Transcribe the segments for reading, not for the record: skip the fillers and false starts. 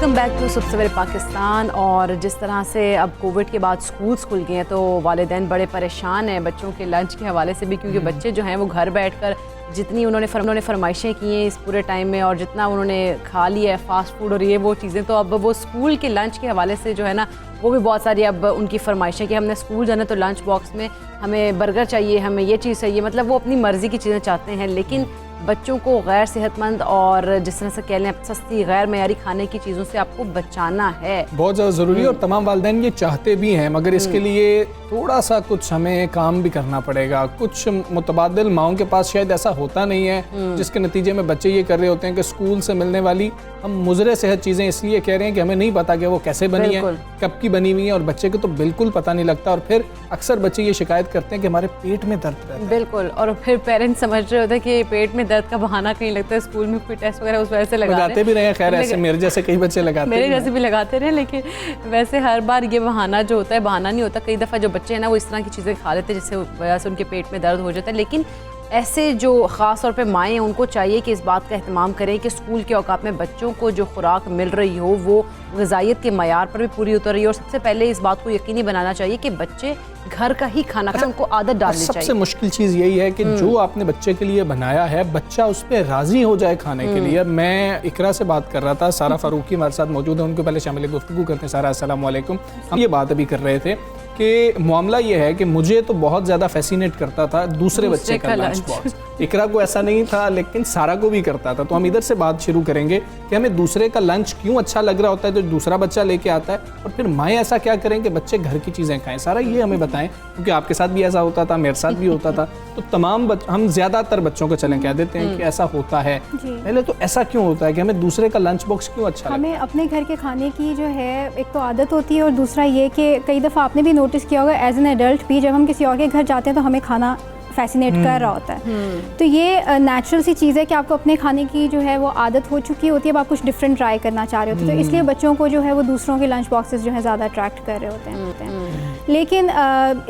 Welcome back to सुबह सवेरे पाकिस्तान। और जिस तरह से अब कोविड के बाद स्कूल्स खुल गए हैं तो वालिदैन बड़े परेशान हैं बच्चों के लंच के हवाले से भी, क्योंकि बच्चे जो हैं वो घर बैठकर जितनी उन्होंने फरमाइशें की हैं इस पूरे टाइम में और जितना उन्होंने खा लिया है फास्ट फूड और ये वो चीज़ें, तो अब वो स्कूल के लंच के हवाले से जो है ना वो भी बहुत सारी अब उनकी फरमाइशें कि हमने स्कूल जाना तो लंच बॉक्स में हमें बर्गर चाहिए, हमें ये चीज़ चाहिए, मतलब वो अपनी मर्ज़ी की चीज़ें चाहते हैं। लेकिन बच्चों को गैर सेहतमंद और जिस तरह से कह लें सस्ती गैर मयारी खाने की चीज़ों से आपको बचाना है, बहुत ज़्यादा ज़रूरी है। और तमाम वालिदैन ये चाहते भी हैं, मगर इसके लिए थोड़ा सा कुछ हमें काम भी करना पड़ेगा। कुछ मुतबादिल माओं के पास शायद ऐसा होता नहीं है, जिसके नतीजे में बच्चे ये कर रहे होते हैं कि स्कूल से मिलने वाली हम मुज़रे सेहत चीज़ें इसलिए कह रहे हैं कि हमें नहीं पता कि वो कैसे बनी है, कब की बनी हुई है, और बच्चे को तो बिल्कुल पता नहीं लगता। और फिर अक्सर बच्चे ये शिकायत करते हैं कि हमारे पेट में दर्द रहता है। बिल्कुल, और फिर पेरेंट्स समझ रहे होते हैं कि पेट में दर्द का बहाना कहीं लगता है, स्कूल में कोई टेस्ट वगैरह उस वजह से लगाते भी रहे। खैर ऐसे मेरे जैसे कई बच्चे लगाते, मेरे जैसे भी लगाते रहे, लेकिन वैसे हर बार ये बहाना जो होता है बहाना नहीं होता। कई दफ़ा जो बच्चे हैं ना वो इस तरह की चीज़ें खा लेते हैं जिससे वजह से उनके पेट में दर्द हो जाता है। लेकिन ऐसे जो ख़ास तौर पे माएँ हैं उनको चाहिए कि इस बात का एहतमाम करें कि स्कूल के औकात में बच्चों को जो खुराक मिल रही हो वो ग़िज़ाइयत के मयार पर भी पूरी उतर रही है। और सबसे पहले इस बात को यकीनी बनाना चाहिए कि बच्चे घर का ही खाना खाएं, उनको आदत डालनी चाहिए। सबसे मुश्किल चीज़ यही है कि जो आपने बच्चे के लिए बनाया है बच्चा उस पर राज़ी हो जाए खाने के लिए। मैं इकरा से बात कर रहा था, सारा फारूकी हमारे साथ मौजूद है, उनको पहले शामिल गुफ्तगू करते हैं। सारा अस्सलाम वालेकुम। हम ये बात अभी कर रहे थे कि मामला ये है कि मुझे तो बहुत ज़्यादा फैसिनेट करता था दूसरे बच्चे का लंच बॉक्स। इकरा को ऐसा नहीं था, लेकिन सारा को भी करता था। तो हम इधर से बात शुरू करेंगे कि हमें दूसरे का लंच क्यों अच्छा लग रहा होता है जो दूसरा बच्चा लेके आता है, और फिर माएँ ऐसा क्या करें कि बच्चे घर की चीज़ें खाएं। सारा ये हमें बताएं, क्योंकि आपके साथ भी ऐसा होता था, मेरे साथ भी होता था। तो तमाम हम ज़्यादातर बच्चों को चलें कह देते हैं कि ऐसा होता है। पहले तो ऐसा क्यों होता है कि हमें दूसरे का लंच बॉक्स क्यों अच्छा हमें अपने घर के खाने की जो है एक तो आदत होती है, और दूसरा ये कि कई दफ़ा आपने भी नोटिस किया होगा एज एन एडल्ट भी जब हम किसी और के घर जाते हैं तो हमें खाना फैसिनेट कर रहा होता है। तो ये नेचुरल सी चीज़ है कि आपको अपने खाने की जो है वो आदत हो चुकी होती है, अब आप कुछ डिफरेंट ट्राई करना चाह रहे होते हैं। तो इसलिए बच्चों को जो है वो दूसरों के लंच बॉक्सेस जो है ज़्यादा अट्रैक्ट कर रहे होते हैं। लेकिन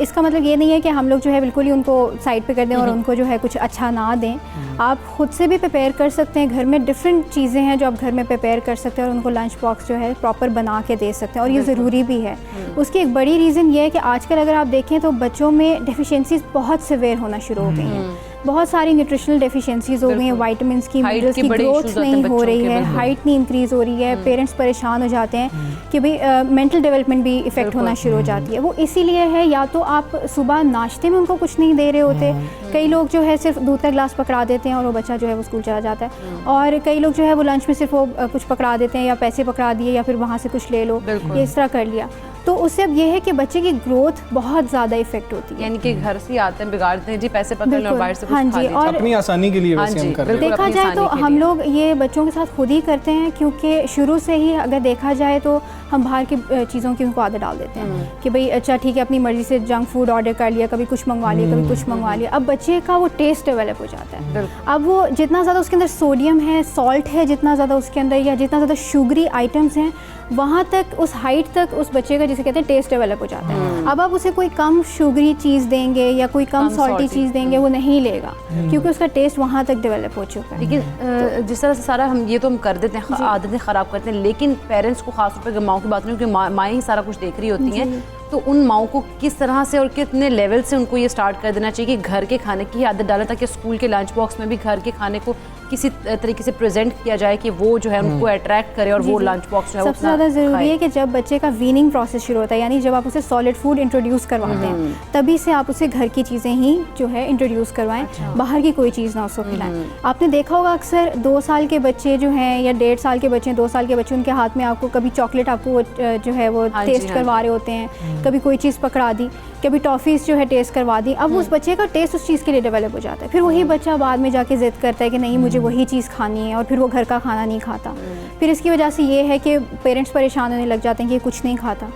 इसका मतलब ये नहीं है कि हम लोग जो है बिल्कुल ही उनको साइड पे कर दें और उनको जो है कुछ अच्छा ना दें। आप खुद से भी प्रिपेयर कर सकते हैं, घर में डिफरेंट चीज़ें हैं जो आप घर में प्रिपेयर कर सकते हैं और उनको लंच बॉक्स जो है प्रॉपर बना के दे सकते हैं, और ये ज़रूरी भी है। उसकी एक बड़ी रीज़न ये है कि आजकल अगर आप देखें तो बच्चों में डेफिशिएंसीज बहुत सिवियर होना शुरू हो गई हैं। बहुत सारी न्यूट्रिशनल डेफिशिएंसीज हो गई हैं, विटामिन्स की, मिनरल्स की ग्रोथ नहीं हो रही है, हाइट नहीं इंक्रीज़ हो रही है, पेरेंट्स परेशान हो जाते हैं कि भाई मेंटल डेवलपमेंट भी इफ़ेक्ट होना शुरू हो जाती है। वो इसीलिए है या तो आप सुबह नाश्ते में उनको कुछ नहीं दे रहे होते, कई लोग जो है सिर्फ दूध का गिलास पकड़ा देते हैं और वो बच्चा जो है वो स्कूल चला जाता है, और कई लोग जो है वो लंच में सिर्फ वो कुछ पकड़ा देते हैं या पैसे पकड़ा दिए या फिर वहाँ से कुछ ले लो, ये इस तरह कर लिया। तो उससे अब ये है कि बच्चे की ग्रोथ बहुत ज़्यादा इफेक्ट होती है। यानी कि घर से आते हैं बिगाड़ते हैं जी, पैसे पकड़ लो बाहर से कुछ खा लीजिए, और अपनी आसानी के लिए वैसे हम कर रहे हैं। देखा जाए तो हम लोग ये बच्चों के साथ खुद ही करते हैं, क्योंकि शुरू से ही अगर देखा जाए तो हम बाहर की चीज़ों की उनको आदत डाल देते हैं कि भाई अच्छा ठीक है अपनी मर्ज़ी से जंक फूड ऑर्डर कर लिया, कभी कुछ मंगवा लिया, कभी कुछ मंगवा लिया। अब बच्चे का वो टेस्ट डेवलप हो जाता है। अब वो जितना ज़्यादा उसके अंदर सोडियम है, सॉल्ट है, जितना ज़्यादा उसके अंदर या जितना ज़्यादा शुगरी आइटम्स हैं, वहाँ तक उस हाइट तक उस बच्चे का जिसे कहते हैं टेस्ट डेवलप हो जाता है। अब आप उसे कोई कम शुगरी चीज़ देंगे या कोई कम सॉल्टी चीज़ देंगे वो नहीं लेगा, क्योंकि उसका टेस्ट वहाँ तक डेवलप हो चुका है। लेकिन जिस तरह से सारा हम ये तो हम कर देते हैं, आदतें ख़राब करते हैं, लेकिन पेरेंट्स को खासतौर पर माओं की बात नहीं, क्योंकि माएँ ही सारा कुछ देख रही होती हैं, तो उन माओं को किस तरह से और कितने लेवल से उनको ये स्टार्ट कर देना चाहिए कि घर के खाने की आदत डालें, ताकि स्कूल के लंच बॉक्स में भी घर के खाने को किसी तरीके से प्रेजेंट किया जाए कि वो जो है उनको अट्रैक्ट करे और वो लंच बॉक्स जो है सबसे ज़्यादा ज़रूरी है कि जब बच्चे का वीनिंग प्रोसेस शुरू होता है, यानी जब आप उसे सॉलिड फूड इंट्रोड्यूस करवाते हैं, तभी से आप उसे घर की चीज़ें ही जो है इंट्रोड्यूस करवाएं, बाहर की कोई चीज़ ना उसको खिलाएं। आपने देखा होगा अक्सर 2 साल के बच्चे जो हैं या 1.5 साल के बच्चे, 2 साल के बच्चे, उनके हाथ में आपको कभी चॉकलेट आपको जो है वो टेस्ट करवा रहे होते हैं, कभी कोई चीज़ पकड़ा दी, कभी टॉफ़ीज़ जो है टेस्ट करवा दी। अब उस बच्चे का टेस्ट उस चीज़ के लिए डेवलप हो जाता है, फिर वही बच्चा बाद में जाके ज़िद करता है कि नहीं मुझे वही चीज़ खानी है, और फिर वो घर का खाना नहीं खाता। फिर इसकी वजह से ये है कि पेरेंट्स परेशान होने लग जाते हैं कि ये कुछ नहीं खाता,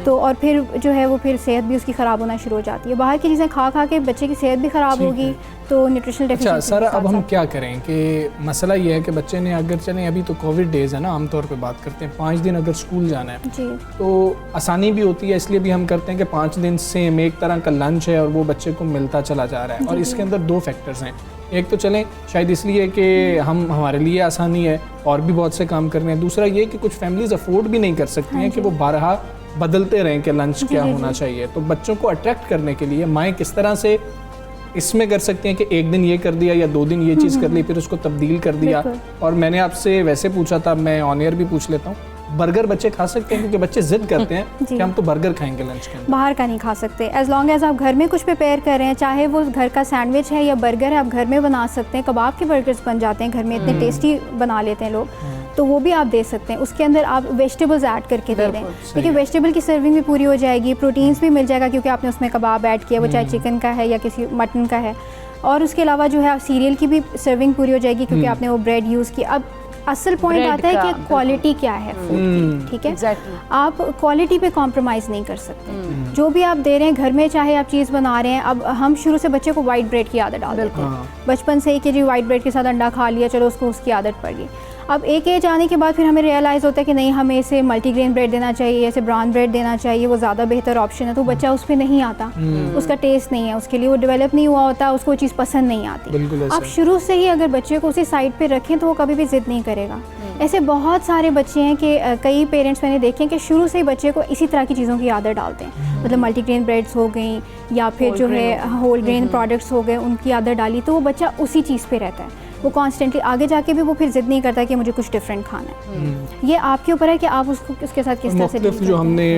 तो और फिर जो है वो फिर सेहत भी उसकी ख़राब होना शुरू हो जाती है। बाहर की चीज़ें खा खा के बच्चे की सेहत भी ख़राब होगी, तो न्यूट्रिशनल डेफिशिएंसी। अच्छा सर, अब हम क्या करें कि मसला ये है कि बच्चे ने अगर चलें, अभी तो कोविड डेज़ है ना, आमतौर पे बात करते हैं 5 दिन अगर स्कूल जाना है जी, तो आसानी भी होती है, इसलिए भी हम करते हैं कि 5 दिन सेम एक तरह का लंच है और वो बच्चे को मिलता चला जा रहा है। और इसके अंदर 2 फैक्टर्स हैं। एक तो चलें शायद इसलिए कि हमारे लिए आसानी है और भी बहुत से काम करने हैं, दूसरा ये कि कुछ फैमिलीज अफोर्ड भी नहीं कर सकती हैं कि वो बारहा बदलते रहें कि लंच क्या होना चाहिए। तो बच्चों को अट्रैक्ट करने के लिए माएँ किस तरह से इसमें कर सकती हैं कि एक दिन ये कर दिया या 2 दिन ये चीज़ कर ली फिर उसको तब्दील कर दिया। और मैंने आपसे वैसे पूछा था, मैं ऑन एयर भी पूछ लेता हूँ, बर्गर बच्चे खा सकते हैं? क्योंकि बच्चे जिद करते हैं कि हम तो बर्गर खाएंगे लंच के अंदर। बाहर का नहीं खा सकते, एज लॉन्ग एज आप घर में कुछ प्रिपेयर कर रहे हैं, चाहे वो घर का सैंडविच है या बर्गर है, आप घर में बना सकते हैं। कबाब के बर्गर्स बन जाते हैं घर में, इतने टेस्टी बना लेते हैं लोग, तो वो भी आप दे सकते हैं। उसके अंदर आप वेजिटेबल्स ऐड करके दे दें, क्योंकि वेजिटेबल की सर्विंग भी पूरी हो जाएगी, प्रोटीन्स भी मिल जाएगा क्योंकि आपने उसमें कबाब ऐड किया, वो चाहे चिकन का है या किसी मटन का है। और उसके अलावा जो है सीरियल की भी सर्विंग पूरी हो जाएगी क्योंकि आपने वो ब्रेड यूज़ की। अब असल पॉइंट आता है कि क्वालिटी क्या है फूड की, ठीक है? आप क्वालिटी पे कॉम्प्रोमाइज़ नहीं कर सकते। जो भी आप दे रहे हैं घर में, चाहे आप चीज़ बना रहे हैं, अब हम शुरू से बच्चे को वाइट ब्रेड की आदत डाल देते हैं बचपन से ही कि जी वाइट ब्रेड के साथ अंडा खा लिया, चलो उसको उसकी आदत पड़ गई। अब एक एज आने के बाद फिर हमें रियलाइज़ होता है कि नहीं, हमें इसे मल्टीग्रेन ब्रेड देना चाहिए, ऐसे ब्राउन ब्रेड देना चाहिए, वो ज़्यादा बेहतर ऑप्शन है। तो बच्चा उस पर नहीं आता, उसका टेस्ट नहीं है, उसके लिए वो डेवलप नहीं हुआ होता, उसको वो चीज़ पसंद नहीं आती। आप शुरू से ही अगर बच्चे को उसी साइड पे रखें तो वो कभी भी ज़िद नहीं करेगा। ऐसे बहुत सारे बच्चे हैं कि कई पेरेंट्स मैंने देखे हैं कि शुरू से ही बच्चे को इसी तरह की चीज़ों की आदत डालते हैं, मतलब मल्टीग्रेन ब्रेड्स हो गई या फिर जो है होल ग्रेन प्रोडक्ट्स हो गए, उनकी आदत डाली, तो वो बच्चा उसी चीज़ पे रहता है। वो कॉन्स्टेंटली आगे जाके भी वो फिर जिद नहीं करता कि मुझे कुछ डिफरेंट खाना है। ये आपके ऊपर है कि आप उसको उसके साथ किस तरह से डील जो हमने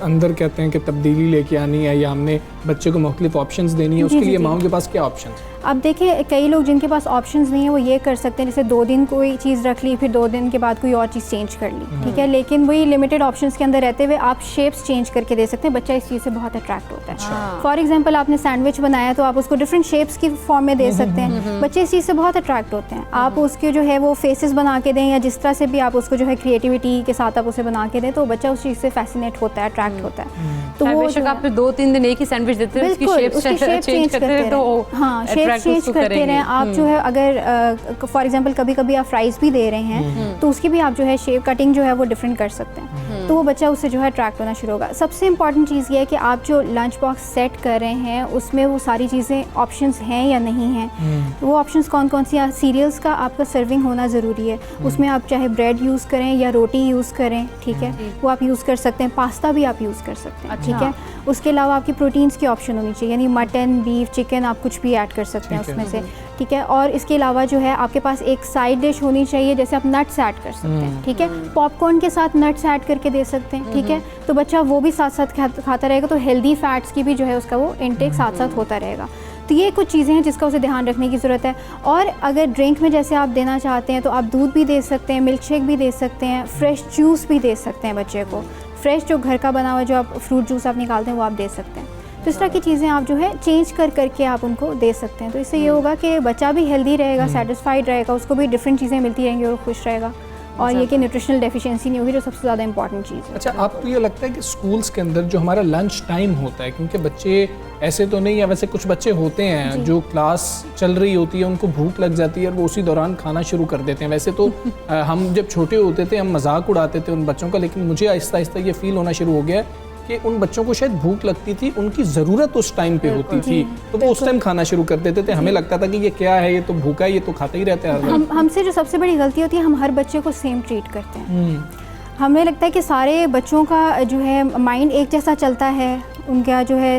अंदर कहते हैं कि तब्दीली लेके आनी है या हमने बच्चे को मुख्तलिफ ऑप्शंस देनी है, उसके लिए माओं के पास क्या ऑप्शन है? अब देखिए, कई लोग जिनके पास ऑप्शंस नहीं है वो ये कर सकते हैं, जैसे 2 दिन कोई चीज़ रख ली, फिर 2 दिन के बाद कोई और चीज़ चेंज कर ली, ठीक है? लेकिन वही लिमिटेड ऑप्शंस के अंदर रहते हुए आप शेप्स चेंज करके दे सकते हैं। बच्चा इस चीज़ से बहुत अट्रैक्ट होता है। फॉर एग्जांपल आपने सैंडविच बनाया तो आप उसको डिफरेंट शेप्स की फॉर्म में दे सकते हैं, बच्चे इस चीज़ से बहुत अट्रैक्ट होते हैं। आप उसके जो है वो फेसेस बना के दें या जिस तरह से भी आप उसको जो है क्रिएटिविटी के साथ आप उसे बना के दें, तो बच्चा उस चीज़ से फैसिनेट होता है, अट्रैक्ट होता है। तो वो आप 2-3 दिन एक ही सैंडविच देते हैं, उसकी शेप चेंज करते हैं, तो हाँ, शेप चेंज करते रहें आप। जो है अगर फॉर एग्जांपल कभी कभी आप फ्राइज भी दे रहे हैं तो उसकी भी आप जो है शेप कटिंग जो है वो डिफरेंट कर सकते हैं, तो वो बच्चा उससे जो है अट्रैक्ट होना शुरू होगा। सबसे इंपॉर्टेंट चीज़ ये है कि आप जो लंच बॉक्स सेट कर रहे हैं उसमें वो सारी चीज़ें ऑप्शंस हैं या नहीं हैं। वो ऑप्शंस कौन कौन सी? सीरियल्स का आपका सर्विंग होना ज़रूरी है, उसमें आप चाहे ब्रेड यूज़ करें या रोटी यूज़ करें, ठीक है, वो आप यूज़ कर सकते हैं। पास्ता भी आप यूज़ कर सकते हैं, ठीक है। उसके अलावा आपकी प्रोटीन्स की ऑप्शन होनी चाहिए, यानी मटन, बीफ, चिकन, आप कुछ भी ऐड कर सकते हैं उसमें से, ठीक है। और इसके अलावा जो है आपके पास एक साइड डिश होनी चाहिए, जैसे आप नट्स ऐड कर सकते हैं, ठीक है। पॉपकॉर्न के साथ नट्स ऐड करके दे सकते हैं, ठीक है, तो बच्चा वो भी साथ साथ खाता रहेगा, तो हेल्दी फैट्स की भी जो है उसका वो इंटेक साथ साथ होता रहेगा। तो ये कुछ चीज़ें हैं जिसका उसे ध्यान रखने की ज़रूरत है। और अगर ड्रिंक में जैसे आप देना चाहते हैं तो आप दूध भी दे सकते हैं, मिल्क शेक भी दे सकते हैं, फ्रेश जूस भी दे सकते हैं बच्चे को। फ्रेश जो घर का बना हुआ जो आप फ्रूट जूस आप निकालते हैं वो आप दे सकते हैं। तो इस तरह की चीज़ें आप जो है चेंज करके आप उनको दे सकते हैं। तो इससे ये होगा कि बच्चा भी हेल्दी रहेगा, सेटिस्फाइड रहेगा, उसको भी डिफरेंट चीज़ें मिलती रहेंगी और खुश रहेगा, और ये कि न्यूट्रिशनल डेफिशिएंसी नहीं होगी, जो सबसे ज़्यादा इंपॉर्टेंट चीज़ है। अच्छा, आपको ये लगता है कि स्कूल्स के अंदर जो हमारा लंच टाइम होता है, क्योंकि बच्चे ऐसे तो नहीं है, वैसे कुछ बच्चे होते हैं जो क्लास चल रही होती है उनको भूख लग जाती है और वो उसी दौरान खाना शुरू कर देते हैं। वैसे तो हम जब छोटे होते थे हम मजाक उड़ाते थे उन बच्चों का, लेकिन मुझे आहिस्ता आहिस्ता ये फील होना शुरू हो गया कि उन बच्चों को शायद भूख लगती थी, उनकी ज़रूरत उस टाइम पे होती थी, तो वो उस टाइम खाना शुरू कर देते थे। हमें लगता था कि ये क्या है, ये तो भूखा है, ये तो खाता ही रहता है। हमसे जो सबसे बड़ी गलती होती है, हम हर बच्चे को सेम ट्रीट करते हैं। हमें लगता है कि सारे बच्चों का जो है माइंड एक जैसा चलता है, उनका जो है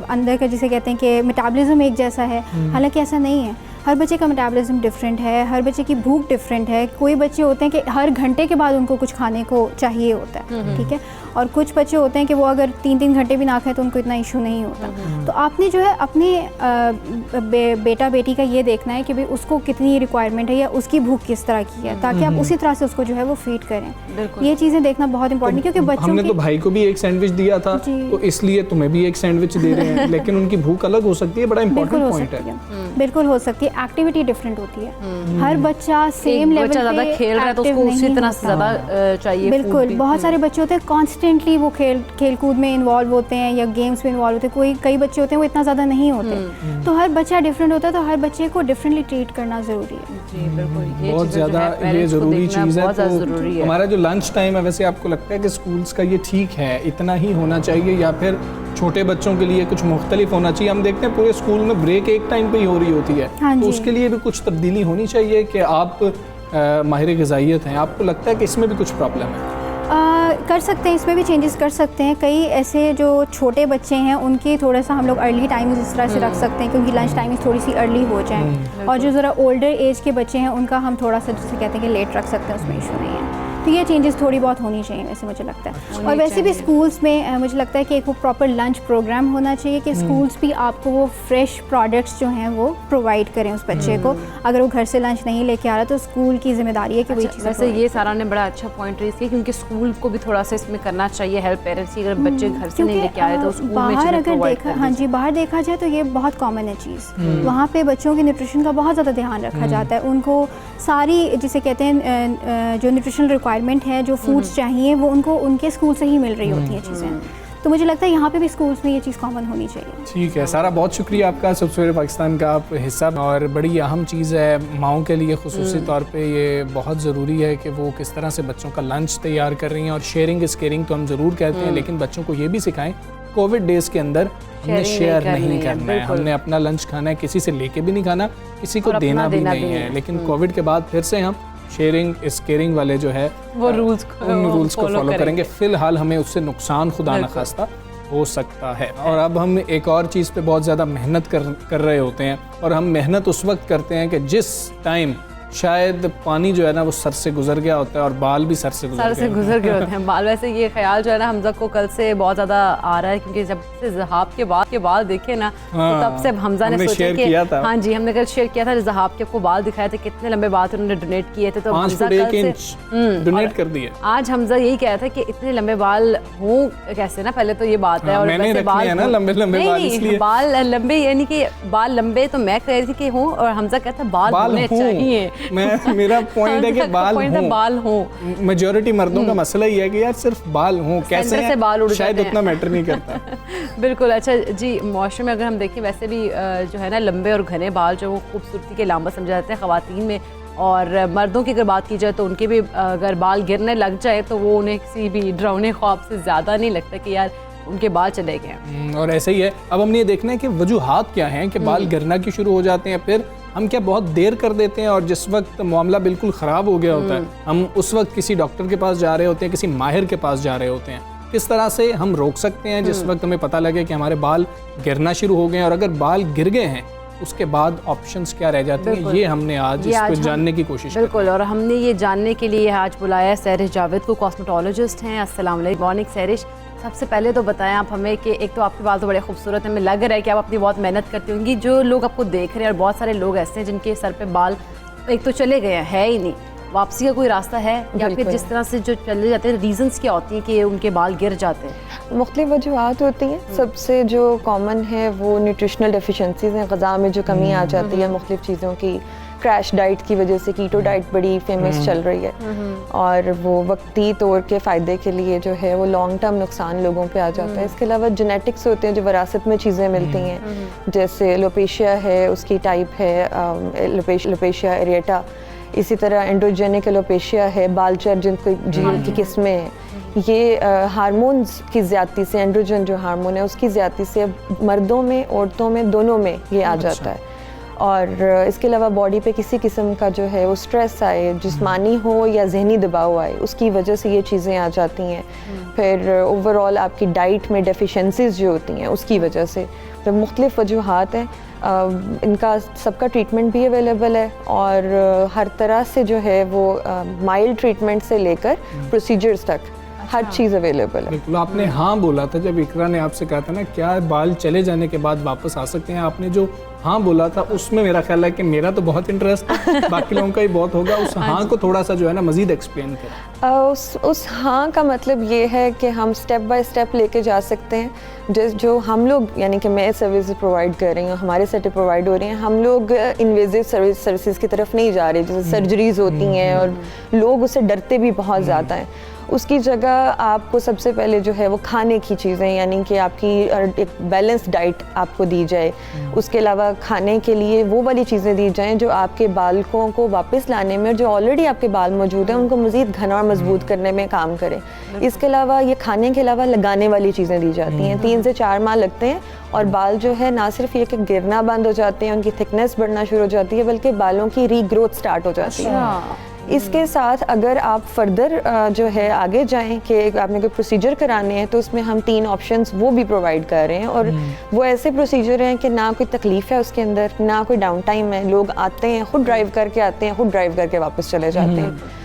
अंदर का जिसे कहते हैं कि मेटाबॉलिज्म एक जैसा है, हालांकि ऐसा नहीं है। हर बच्चे का मेटाबॉलिज्म डिफरेंट है, हर बच्चे की भूख डिफरेंट है। कोई बच्चे होते हैं कि हर घंटे के बाद उनको कुछ खाने को चाहिए होता है, ठीक है, और कुछ बच्चे होते हैं कि वो अगर 3-3 घंटे भी ना खाएं तो उनको इतना इशू नहीं होता। तो आपने जो है अपने बेटा बेटी का ये देखना है कि भाई उसको कितनी रिक्वायरमेंट है या उसकी भूख किस तरह की है, ताकि आप उसी तरह से उसको जो है वो फीड करें। ये चीज़ें देखना बहुत इंपॉर्टेंट है, क्योंकि बच्चों हमने तो भाई को भी एक सैंडविच दिया था तो इसलिए तुम्हें भी एक सैंडविच दे रहे हैं, लेकिन उनकी भूख अलग हो सकती है। बड़ा इंपॉर्टेंट पॉइंट है, बिल्कुल हो सकती है। एक्टिविटी डिफरेंट होती है, हर बच्चा सेम लेवल पे ज़्यादा खेल रहा है तो उसको उसी तरह से ज़्यादा चाहिए। बिल्कुल, बहुत सारे बच्चे होते हैं कांस्टेंट कंसिस्टेंटली वो खेल कूद में इन्वॉल्व होते हैं या गेम्स में इन्वॉल्व होते हैं। कई बच्चे होते हैं वो इतना ज़्यादा नहीं होते, तो हर बच्चा डिफरेंट होता है, तो हर बच्चे को डिफरेंटली ट्रीट करना ज़रूरी है। जी बिल्कुल, ये बहुत चीज़ें जो ज़्यादा है ये पेरेंट्स को ज़रूरी देखना चीज़ है। बहुत ज़्यादा तो ज़रूरी है। हमारा जो लंच टाइम है, वैसे आपको लगता है कि स्कूल्स का ये ठीक है, इतना ही होना चाहिए, या फिर छोटे बच्चों के लिए कुछ मुख्तलिफ होना चाहिए? हम देखते हैं पूरे स्कूल में ब्रेक एक टाइम पे ही हो रही होती है, हाँ तो जी। उसके लिए भी कुछ तब्दीली होनी चाहिए कि आप माहिर ग़िज़ाइयत हैं, आपको लगता है कि इसमें भी कुछ प्रॉब्लम है? कर सकते हैं, इसमें भी चेंजेस कर सकते हैं। कई ऐसे जो छोटे बच्चे हैं उनकी थोड़ा सा हम लोग अर्ली टाइमिंग इस तरह से रख सकते हैं क्योंकि लंच टाइमिंग थोड़ी सी अर्ली हो जाए, और जो ज़रा ओल्डर एज के बच्चे हैं उनका हम थोड़ा सा जिसे कहते हैं कि लेट रख सकते हैं, उसमें इशू नहीं है। तो ये चेंजेस थोड़ी बहुत होनी चाहिए वैसे मुझे लगता है। और वैसे भी स्कूल्स में मुझे लगता है कि एक वो प्रॉपर लंच प्रोग्राम होना चाहिए कि स्कूल्स भी आपको वो फ्रेश प्रोडक्ट्स जो हैं वो प्रोवाइड करें उस बच्चे को। अगर वो घर से लंच नहीं लेके आ रहा तो स्कूल की जिम्मेदारी है कि वही चीज़। वैसे ये सारा ने बड़ा अच्छा पॉइंट रेज किया क्योंकि स्कूल को भी थोड़ा सा इसमें करना चाहिए हेल्प पेरेंट्स की। अगर बच्चे घर से नहीं लेके आए तो स्कूल में बाहर अगर प्रोवाइड देखा, हाँ जी, बाहर देखा जाए तो ये बहुत कॉमन है चीज़। वहाँ पे बच्चों के न्यूट्रिशन का बहुत ज़्यादा ध्यान रखा जाता है। उनको सारी जिसे कहते हैं जो न्यूट्रिशनल रिक्वायरमेंट है, जो फूड्स चाहिए, वो उनको उनके स्कूल से ही मिल रही होती हैं चीज़ें। तो मुझे लगता है यहाँ पे भी स्कूल्स में ये चीज़ कॉमन होनी चाहिए। ठीक है सारा, बहुत शुक्रिया आपका, सबसे पाकिस्तान का आप हिस्सा, और बड़ी अहम चीज़ है माओं के लिए खुसूसी तौर पे ये बहुत ज़रूरी है कि वो किस तरह से बच्चों का लंच तैयार कर रही हैं। और शेयरिंग इज़ केयरिंग तो हम ज़रूर कहते हैं, लेकिन बच्चों को ये भी सिखाएं कोविड डेज़ के अंदर हमने शेयर नहीं करना है, हमने अपना लंच खाना है, किसी से लेके भी नहीं खाना, किसी को देना भी नहीं है। लेकिन कोविड के बाद फिर से हम शेयरिंग इस केयरिंग वाले जो है वो रूल्स को फॉलो करेंगे। फिलहाल हमें उससे नुकसान खुदा न खास्ता हो सकता है। और अब हम एक और चीज़ पे बहुत ज़्यादा मेहनत कर रहे होते हैं, और हम मेहनत उस वक्त करते हैं कि जिस टाइम शायद पानी जो है ना वो सर से गुजर गया होता है और बाल भी सर से गुजर गए होते हैं बाल। वैसे ये ख्याल जो है ना हमजा को कल से बहुत ज़्यादा आ रहा है क्योंकि जब से ज़हाब के बाल देखे ना तो तब से हमजा ने सोचा कि हाँ जी, हमने कल शेयर किया था, ज़हाब के आपको बाल दिखाए थे, कितने लंबे बाल उन्होंने डोनेट किए थे, तो हमजा कल से डोनेट कर दिए। आज हमजा यही कह रहा था कि इतने लंबे बाल हों कैसे ना, पहले तो ये बात है। और मैंने बाल ना लंबे बाल, इसलिए बाल लंबे, यानी कि बाल लंबे तो मैं कह रही थी कि हूँ, और हमजा कहता है बाल होने चाहिए। मेरा पॉइंट है कि बाल हो। मेजॉरिटी मर्दों का मसला ही है कि यार सिर्फ बाल हो, कैसे से बाल उड़ शायद उतना मैटर नहीं करता। बिल्कुल। अच्छा जी, मुआशरे में अगर हम देखें वैसे भी जो है ना लंबे और घने बाल जो वो खूबसूरती के लामा समझे जाते हैं ख़वातीन में, और मर्दों की अगर बात की जाए तो उनके भी अगर बाल गिरने लग जाए तो वो उन्हें किसी भी डरावने ख्वाब से ज़्यादा नहीं लगता कि यार उनके बाल चले गए। और ऐसे ही है, अब हमने ये देखना है कि वजूहात क्या हैं कि बाल गिरना क्यों शुरू हो जाते हैं, फिर हम क्या बहुत देर कर देते हैं, और जिस वक्त मामला बिल्कुल ख़राब हो गया होता है हम उस वक्त किसी डॉक्टर के पास जा रहे होते हैं, किसी माहिर के पास जा रहे होते हैं। किस तरह से हम रोक सकते हैं जिस वक्त हमें पता लगे कि हमारे बाल गिरना शुरू हो गए हैं, और अगर बाल गिर गए हैं उसके बाद ऑप्शंस क्या रह जाते हैं, ये हमने आज इसको जानने की कोशिश की। बिल्कुल, और हमने ये जानने के लिए आज बुलाया सहरिश जावेद को, कॉस्मेटोलॉजिस्ट हैं। अस्सलाम वालेकुम। मॉर्निंग सहरिश, सबसे पहले तो बताएं आप हमें कि एक तो आपके बाल तो बड़े खूबसूरत हैं, हमें लग रहा है कि आप अपनी बहुत मेहनत करती होंगी। जो लोग आपको देख रहे हैं, और बहुत सारे लोग ऐसे हैं जिनके सर पे बाल एक तो चले गए हैं, है ही नहीं, वापसी का कोई रास्ता है, या फिर जिस तरह से जो चले जाते हैं रीजंस क्या होती हैं कि उनके बाल गिर जाते हैं? मुख्तलिफ वजूहात होती हैं। सबसे जो कॉमन है वो न्यूट्रिशनल डेफिशिएंसीज हैं, ग़िज़ा में जो कमी आ जाती है मुख्तलिफ चीज़ों की। क्रैश डाइट की वजह से कीटो डाइट बड़ी फेमस चल रही है, और वो वक्ती तौर के फ़ायदे के लिए जो है वो लॉन्ग टर्म नुकसान लोगों पे आ जाता है। इसके अलावा जेनेटिक्स होते हैं, जो विरासत में चीज़ें मिलती हैं, जैसे लोपेशिया है, उसकी टाइप है लोपेशिया एरिएटा। इसी तरह एंड्रोजेनिक एलोपेशिया है, बालचर जिनको जीन की किस्में हैं। ये हार्मोन्स की ज़्यादती से, एंड्रोजन जो हार्मोन है उसकी ज़्यादती से मर्दों में औरतों में दोनों में ये आ जाता है। और इसके अलावा बॉडी पे किसी किस्म का जो है वो स्ट्रेस आए, जिस्मानी हो या जहनी दबाव आए, उसकी वजह से ये चीज़ें आ जाती हैं। फिर ओवरऑल आपकी डाइट में डेफिशिएंसीज जो होती हैं उसकी वजह से, तो मुख्तलिफ वजूहात हैं। इनका सबका ट्रीटमेंट भी अवेलेबल है, और हर तरह से जो है वो माइल्ड ट्रीटमेंट से लेकर प्रोसीजर्स तक हर चीज़ अवेलेबल है। बिल्कुल, आपने हाँ बोला था जब इकरा ने आपसे कहा था ना क्या बाल चले जाने के बाद वापस आ सकते हैं, आपने जो हाँ बोला था उसमें मेरा ख्याल है कि मेरा तो बहुत इंटरेस्ट है, बाकी लोगों का ही बहुत होगा। उस हाँ को थोड़ा सा जो है ना मज़ीद एक्सप्लेन करें। उस हाँ का मतलब ये है कि हम स्टेप बाय स्टेप लेके जा सकते हैं। जो हम लोग, यानी कि मैं सर्विस प्रोवाइड कर रही हूँ, हमारे सेट प्रोवाइड हो रही हैं, हम लोग इन्वेजिव सर्विसेज की तरफ नहीं जा रहे, जैसे सर्जरीज होती हैं, और लोग उससे डरते भी बहुत ज़्यादा हैं। उसकी जगह आपको सबसे पहले जो है वो खाने की चीज़ें, यानी कि आपकी एक बैलेंस डाइट आपको दी जाए। उसके अलावा खाने के लिए वो वाली चीज़ें दी जाएँ जो आपके बालों को वापस लाने में, जो ऑलरेडी आपके बाल मौजूद हैं उनको मज़ीद घना और मजबूत करने में काम करें। इसके अलावा ये खाने के अलावा लगाने वाली चीज़ें दी जाती हैं। 3 से 4 माह लगते हैं और बाल जो है ना सिर्फ ये कि गिरना बंद हो जाते हैं, उनकी थिकनेस बढ़ना शुरू हो जाती है, बल्कि बालों की रीग्रोथ स्टार्ट हो जाती है। इसके साथ अगर आप फर्दर जो है आगे जाएं कि आपने कोई प्रोसीजर कराने हैं तो उसमें हम 3 ऑप्शंस वो भी प्रोवाइड कर रहे हैं। और वो ऐसे प्रोसीजर हैं कि ना कोई तकलीफ़ है उसके अंदर, ना कोई डाउन टाइम है। लोग आते हैं, खुद ड्राइव करके आते हैं, खुद ड्राइव करके वापस चले जाते हैं।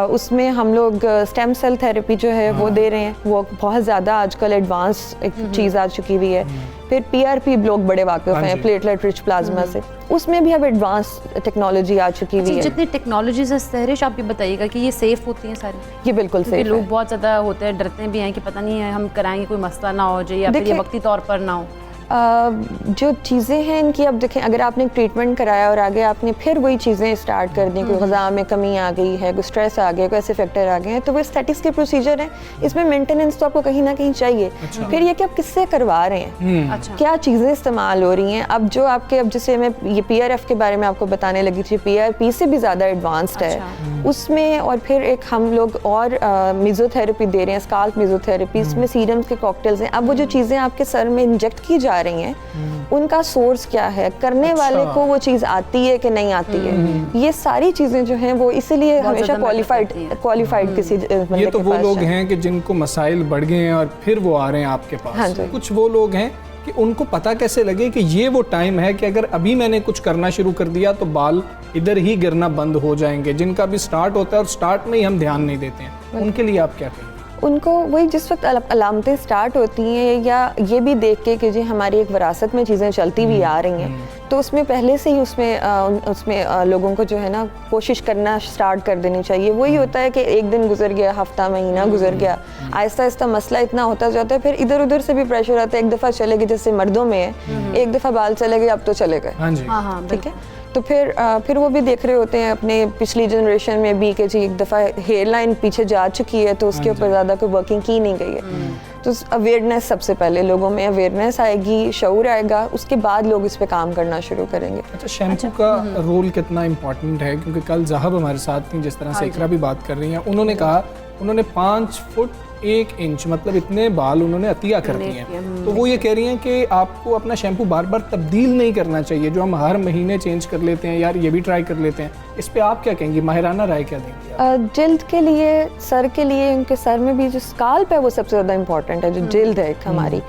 उसमें हम लोग स्टेम सेल थेरेपी जो है वो दे रहे हैं, वो बहुत ज़्यादा आजकल एडवांस एक चीज़ आ चुकी हुई है। फिर PRP लोग बड़े वाकिफ़ हैं प्लेटलेट रिच प्लाज्मा से, उसमें भी अब एडवांस टेक्नोलॉजी आ चुकी हुई है। जितनी टेक्नोलॉजीज है सहरिश, आप ये बताइएगा कि ये सेफ होती हैं सारी? ये बिल्कुल सेफ है। लोग बहुत ज़्यादा होते हैं, डरते भी हैं कि पता नहीं है हम कराएंगे कोई मसला ना हो जाए या फिर ये वक्ती तौर पर ना हो। जो चीज़ें हैं इनकी, अब देखें अगर आपने ट्रीटमेंट कराया और आगे आपने फिर वही चीज़ें स्टार्ट कर दी, कोई ग़िज़ा में कमी आ गई है, कोई स्ट्रेस आ गया, कोई ऐसे फैक्टर आ गए हैं, तो वो एस्थेटिक्स के प्रोसीजर हैं। इसमें मेंटेनेंस तो आपको कहीं ना कहीं चाहिए। फिर ये कि आप किससे करवा रहे हैं, क्या चीज़ें इस्तेमाल हो रही हैं। अब जो आपके, अब जैसे मैं ये PRF के बारे में आपको बताने लगी थी, PRP से भी ज़्यादा एडवांस्ड है उसमें। और फिर एक हम लोग और मेसोथेरेपी दे रहे हैं, स्काल्प मेसोथेरेपी। इसमें सीरम्स के कॉकटेल्स हैं। अब वो जो चीज़ें आपके सर में इंजेक्ट की जा रही हैं उनका सोर्स क्या है, करने वाले को वो चीज़ आती है कि नहीं आती है, ये सारी चीज़ें जो हैं वो इसीलिए हमेशा क्वालिफाइड किसी बंदे ये तो के वो पास लोग जाए। हैं कि जिनको मसाइल बढ़ गए हैं और फिर वो आ रहे हैं आपके पास। हाँ जी। कुछ वो लोग हैं कि उनको पता कैसे लगे कि ये वो टाइम है कि अगर अभी मैंने कुछ करना शुरू कर दिया तो बाल इधर ही गिरना बंद हो जाएंगे, जिनका भी स्टार्ट होता है और स्टार्ट में ही हम ध्यान नहीं देते हैं, उनके लिए आप क्या कहेंगे? उनको वही जिस वक्त अलामतें स्टार्ट होती हैं, या ये भी देख के कि जी हमारी एक विरासत में चीज़ें चलती हुई आ रही हैं, तो उसमें पहले से ही उसमें लोगों को जो है ना कोशिश करना स्टार्ट कर देनी चाहिए। वही होता है कि एक दिन गुजर गया, हफ्ता महीना गुजर गया, आहिस्ता आहिस्ता मसला इतना होता जाता है, फिर इधर उधर से भी प्रेशर आता है। एक दफ़ा चले गए, जैसे मर्दों में है, एक दफ़ा बाल चले गए, अब तो चले गए। हाँ जी, ठीक है। तो फिर वो भी देख रहे होते हैं अपने पिछली जनरेशन में भी कि जी एक दफ़ा हेयर लाइन पीछे जा चुकी है तो उसके ऊपर ज़्यादा कोई वर्किंग की नहीं गई है। तो अवेयरनेस, सबसे पहले लोगों में अवेयरनेस आएगी, शऊर आएगा, उसके बाद लोग इस पे काम करना शुरू करेंगे। अच्छा, शैम्पू का रोल कितना इम्पोर्टेंट है? क्योंकि कल ज़हब हमारे साथ थी, जिस तरह से इकरा भी बात कर रही हैं, उन्होंने कहा उन्होंने 5 फुट 1 इंच मतलब इतने बाल उन्होंने अतिया कर दिए हैं। तो वो ये कह रही हैं कि आपको अपना शैम्पू बार बार तब्दील नहीं करना चाहिए, जो हम हर महीने चेंज कर लेते हैं, यार ये भी ट्राई कर लेते हैं। इस पे आप क्या कहेंगी, माहिराना राय क्या देंगी? जिल्द के लिए, सर के लिए, उनके सर में भी जो स्काल्प है वो सबसे ज़्यादा इम्पॉर्टेंट है, जो जिल्द है हमारी।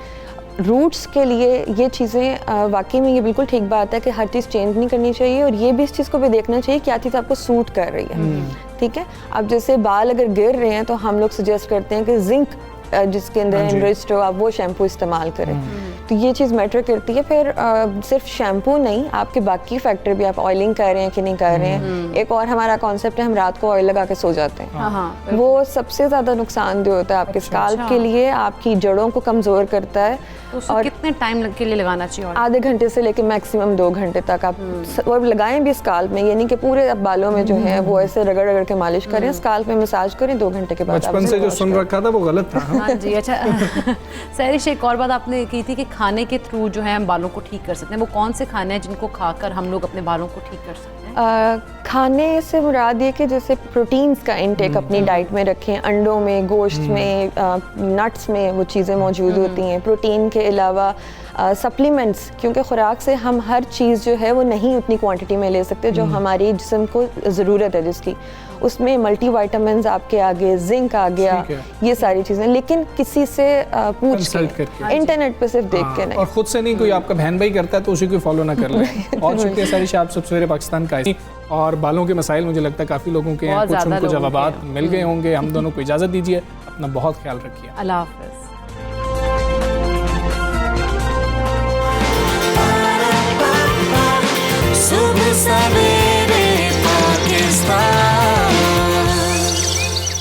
रूट्स के लिए ये चीज़ें वाकई में ये बिल्कुल ठीक बात है कि हर चीज़ चेंज नहीं करनी चाहिए, और ये भी इस चीज़ को भी देखना चाहिए क्या चीज़ आपको सूट कर रही है। ठीक है। अब जैसे बाल अगर गिर रहे हैं तो हम लोग सजेस्ट करते हैं कि जिंक जिसके अंदर एनरिच्ड हो, आप वो शैम्पू इस्तेमाल करें। तो ये चीज़ मैटर करती है। फिर सिर्फ शैम्पू नहीं, आपके बाकी फैक्टर भी, आप ऑयलिंग कर रहे हैं कि नहीं कर रहे हैं। एक और हमारा कॉन्सेप्ट है, हम रात को ऑयल लगा के सो जाते हैं, वो सबसे ज़्यादा नुकसानदेह होता है आपके स्काल्प के लिए, आपकी जड़ों को कमज़ोर करता है। और कितने टाइम के लिए लगाना चाहिए? आधे घंटे से लेकर मैक्सिमम 2 घंटे तक आप और लगाएं भी स्काल्प में, यानी कि पूरे आप बालों में जो है वो ऐसे रगड़ रगड़ के मालिश करें, स्काल्प में मसाज करें, 2 घंटे के बाद। बचपन से जो सुन रखा था वो गलत था। हाँ जी। अच्छा सहरिश, एक और बात आपने की थी कि खाने के थ्रू जो है हम बालों को ठीक कर सकते हैं, वो कौन से खाने हैं जिनको खाकर हम लोग अपने बालों को ठीक कर सकते हैं? खाने से मुराद ये कि जैसे प्रोटीन्स का इंटेक अपनी डाइट में रखें, अंडों में, गोश्त में, नट्स में वो चीज़ें मौजूद होती हैं। प्रोटीन के अलावा सप्लीमेंट्स, क्योंकि खुराक से हम हर चीज़ जो है वो नहीं उतनी क्वांटिटी में ले सकते जो हमारी जिस्म को ज़रूरत है जिसकी, उसमें मल्टी वाइटामिन आपके आगे, जिंक आ गया, ये सारी चीज़ें, लेकिन किसी से पूछ के, इंटरनेट पे सिर्फ देख के नहीं, और खुद से नहीं। कोई आपका बहन भाई करता है तो उसी को फॉलो ना कर ले। और शुक्रिया सहरिश, आप सब सवेरे पाकिस्तान का और बालों के मसाइल मुझे लगता है काफ़ी लोगों के हैं, कुछ उनको जवाबात मिल गए होंगे। हम दोनों को इजाज़त दीजिए, अपना बहुत ख्याल रखिए। अल्लाह हाफ़िज़।